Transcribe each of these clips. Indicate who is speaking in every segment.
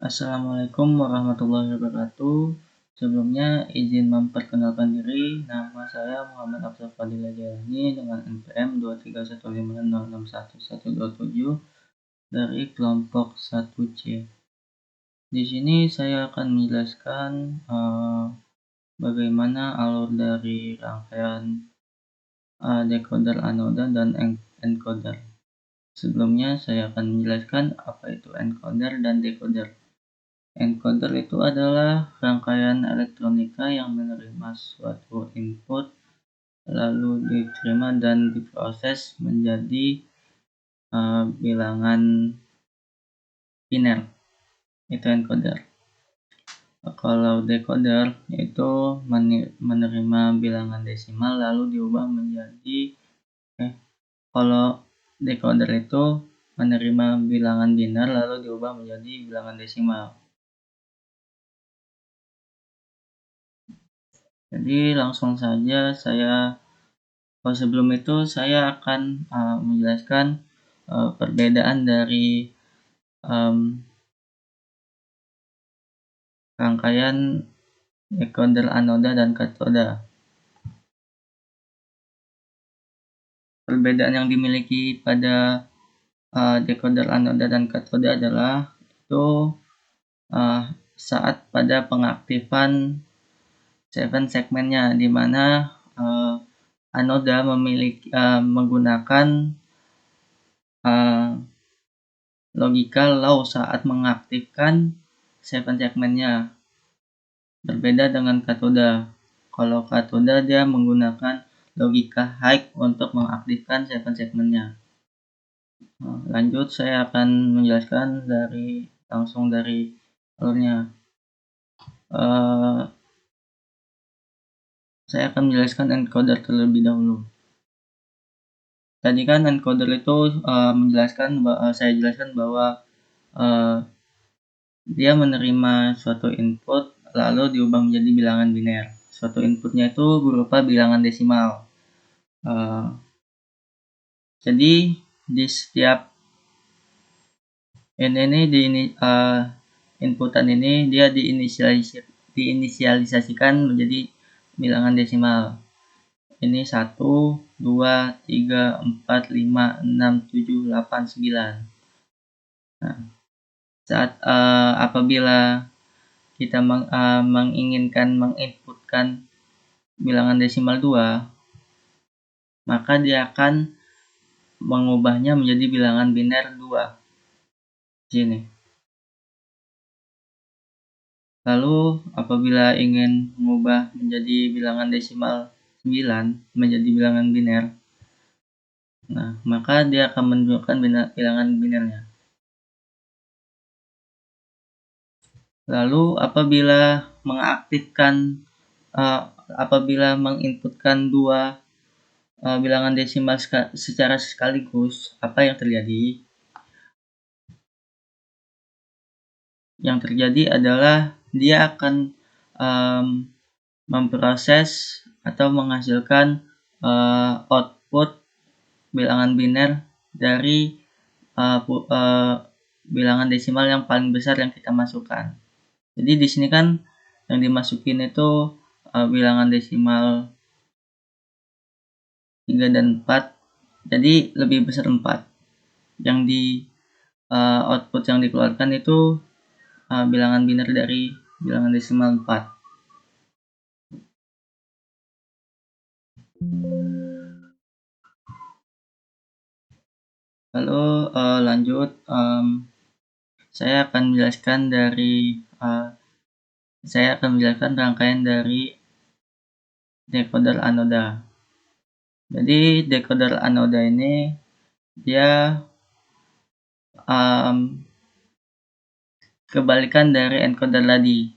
Speaker 1: Assalamualaikum warahmatullahi wabarakatuh. Sebelumnya izin memperkenalkan diri, nama saya Muhammad Afzal Fadila Jailani dengan NPM 23150611127 dari kelompok 1C. Di sini saya akan menjelaskan bagaimana alur dari rangkaian decoder anoda dan encoder. Sebelumnya saya akan menjelaskan apa itu encoder dan decoder. Encoder itu adalah rangkaian elektronika yang menerima suatu input lalu diterima dan diproses menjadi bilangan biner. Itu encoder. Kalau decoder itu menerima bilangan desimal lalu diubah menjadi kalau decoder itu menerima bilangan biner lalu diubah menjadi bilangan desimal. Jadi langsung saja sebelum itu saya akan menjelaskan perbedaan dari rangkaian decoder anoda dan katoda. Perbedaan yang dimiliki pada decoder anoda dan katoda adalah itu saat pada pengaktifan 7 segmennya, di mana anoda menggunakan logika low saat mengaktifkan 7 segmennya. Berbeda dengan katoda. Kalau katoda dia menggunakan logika high untuk mengaktifkan 7 segmennya. Lanjut saya akan menjelaskan langsung dari alurnya. Saya akan menjelaskan encoder terlebih dahulu. Tadi kan encoder itu saya jelaskan bahwa dia menerima suatu input lalu diubah menjadi bilangan biner. Suatu inputnya itu berupa bilangan desimal. Jadi di setiap inputan ini dia diinisialisasikan menjadi bilangan desimal. Ini 1, 2, 3, 4, 5, 6, 7, 8, 9. Nah, saat apabila kita menginginkan menginputkan bilangan desimal 2, maka dia akan mengubahnya menjadi bilangan biner 2. Sini. Lalu apabila ingin mengubah menjadi bilangan desimal 9 menjadi bilangan biner, nah maka dia akan menunjukkan bilangan binernya. Lalu apabila menginputkan 2 bilangan desimal secara sekaligus, apa yang terjadi? Yang terjadi adalah dia akan memproses atau menghasilkan output bilangan biner dari bilangan desimal yang paling besar yang kita masukkan. Jadi di sini kan yang dimasukin itu bilangan desimal 3 dan 4. Jadi lebih besar 4. Yang di output yang dikeluarkan itu bilangan biner dari bilangan desimal 4. Lalu lanjut, saya akan menjelaskan rangkaian dari decoder anoda. Jadi decoder anoda ini dia kebalikan dari encoder tadi.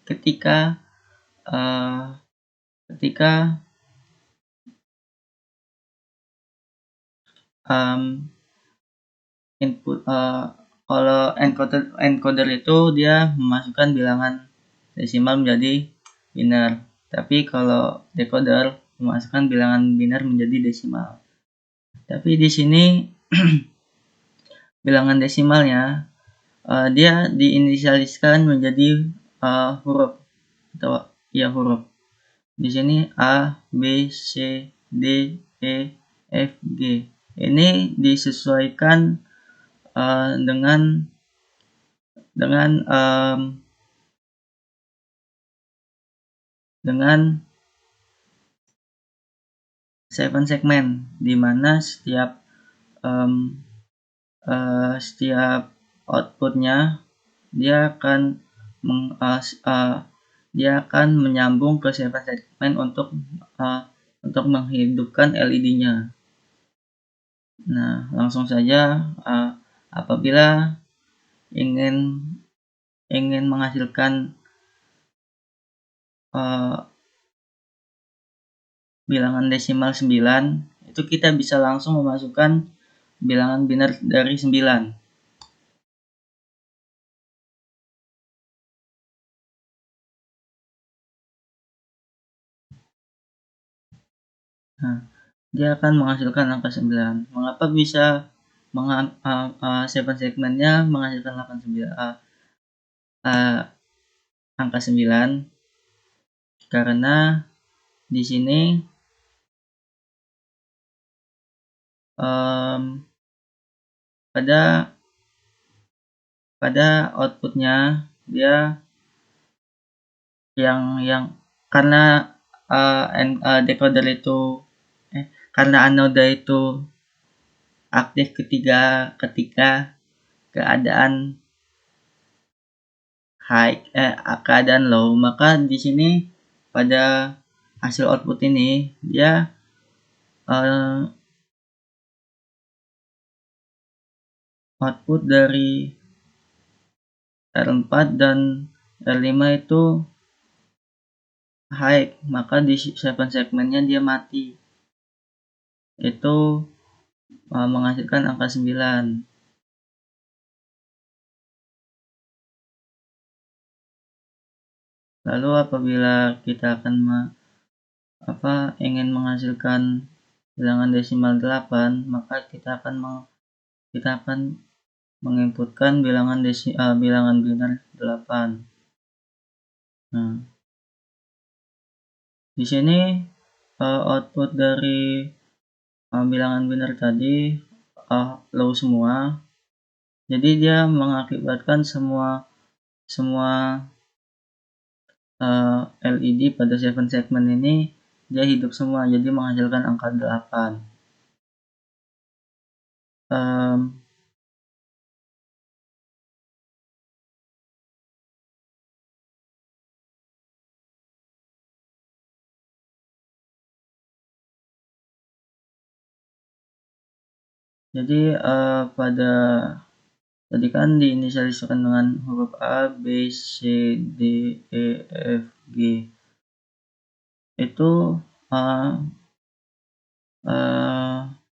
Speaker 1: Ketika input kalau encoder itu dia memasukkan bilangan desimal menjadi biner, tapi kalau decoder memasukkan bilangan biner menjadi desimal. Tapi di sini bilangan desimalnya dia diinisialiskan menjadi huruf atau ya huruf. Di sini A, B, C, D, E, F, G. Ini disesuaikan dengan dengan 7 segmen, di mana setiap outputnya dia akan dia akan menyambung ke 7 segmen untuk menghidupkan LED-nya. Nah, langsung saja apabila ingin menghasilkan bilangan desimal 9, itu kita bisa langsung memasukkan bilangan biner dari 9. Nah, dia akan menghasilkan angka 9. Mengapa bisa 7 segmennya menghasilkan angka 9? Karena di sini pada outputnya dia yang karena decoder itu karena anoda itu aktif ketika keadaan keadaan low, maka di sini pada hasil output ini dia output dari R4 dan R5 itu high, maka di 7 segmennya dia mati. Itu menghasilkan angka 9. Lalu apabila kita akan ingin menghasilkan bilangan desimal 8, maka kita akan menginputkan bilangan biner 8. Nah, di sini output dari bilangan biner tadi low semua. Jadi dia mengakibatkan semua LED pada 7 segmen ini dia hidup semua, jadi menghasilkan angka 8. Jadi tadi kan diinisialisasikan dengan huruf A, B, C, D, E, F, G. Itu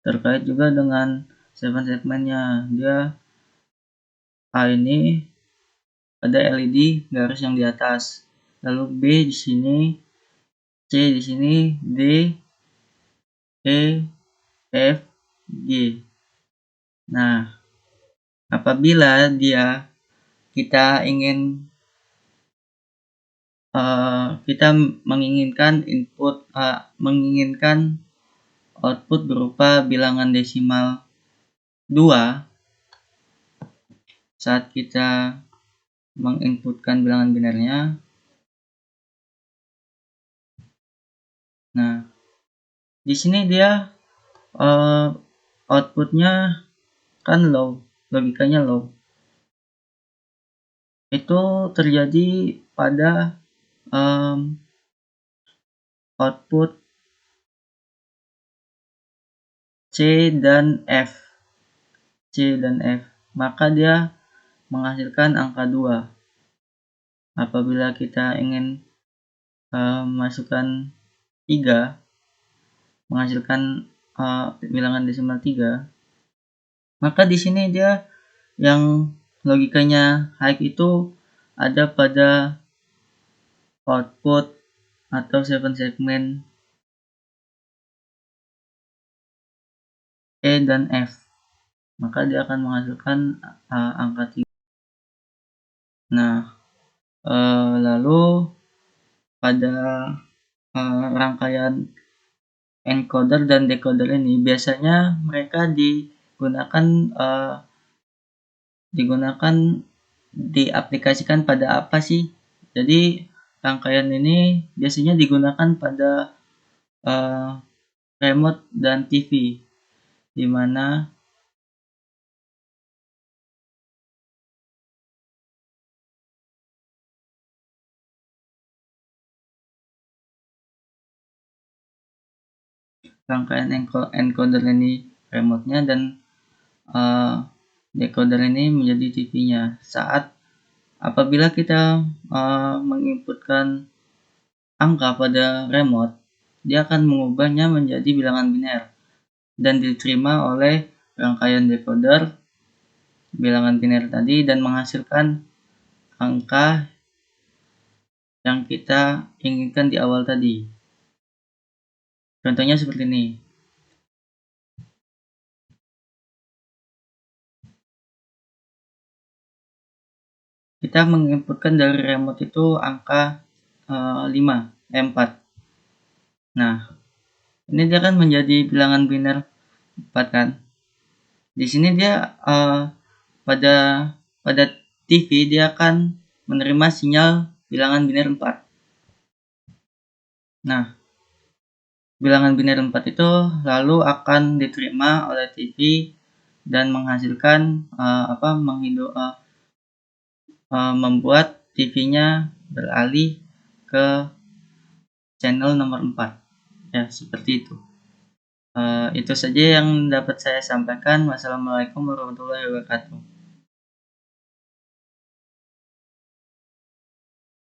Speaker 1: terkait juga dengan 7 segmennya. Dia A ini ada LED garis yang di atas, lalu B di sini, C di sini, D, E, F, G. Nah, apabila kita menginginkan output berupa bilangan desimal 2 saat kita menginputkan bilangan binernya. Nah, di sini dia outputnya kan low, logikanya low. Itu terjadi pada output C dan F. Maka dia menghasilkan angka 2. Apabila kita ingin masukkan 3, menghasilkan bilangan desimal 3, maka di sini dia yang logikanya high itu ada pada output atau 7 segmen E dan F, maka dia akan menghasilkan angka 3. Nah, lalu pada rangkaian encoder dan decoder ini biasanya mereka digunakan diaplikasikan pada apa sih? Jadi rangkaian ini biasanya digunakan pada uh, remote dan TV, di mana rangkaian encoder ini remote-nya dan uh, decoder ini menjadi TV-nya. Apabila kita menginputkan angka pada remote, dia akan mengubahnya menjadi bilangan biner dan diterima oleh rangkaian decoder bilangan biner tadi dan menghasilkan angka yang kita inginkan di awal tadi. Contohnya seperti ini. Kita menginputkan dari remote itu angka 4. Nah, ini dia kan menjadi bilangan biner 4 kan. Di sini dia pada TV dia akan menerima sinyal bilangan biner 4. Nah, bilangan biner 4 itu lalu akan diterima oleh TV dan menghasilkan membuat TV-nya beralih ke channel nomor 4. Ya, seperti itu. Itu saja yang dapat saya sampaikan. Wassalamualaikum warahmatullahi wabarakatuh.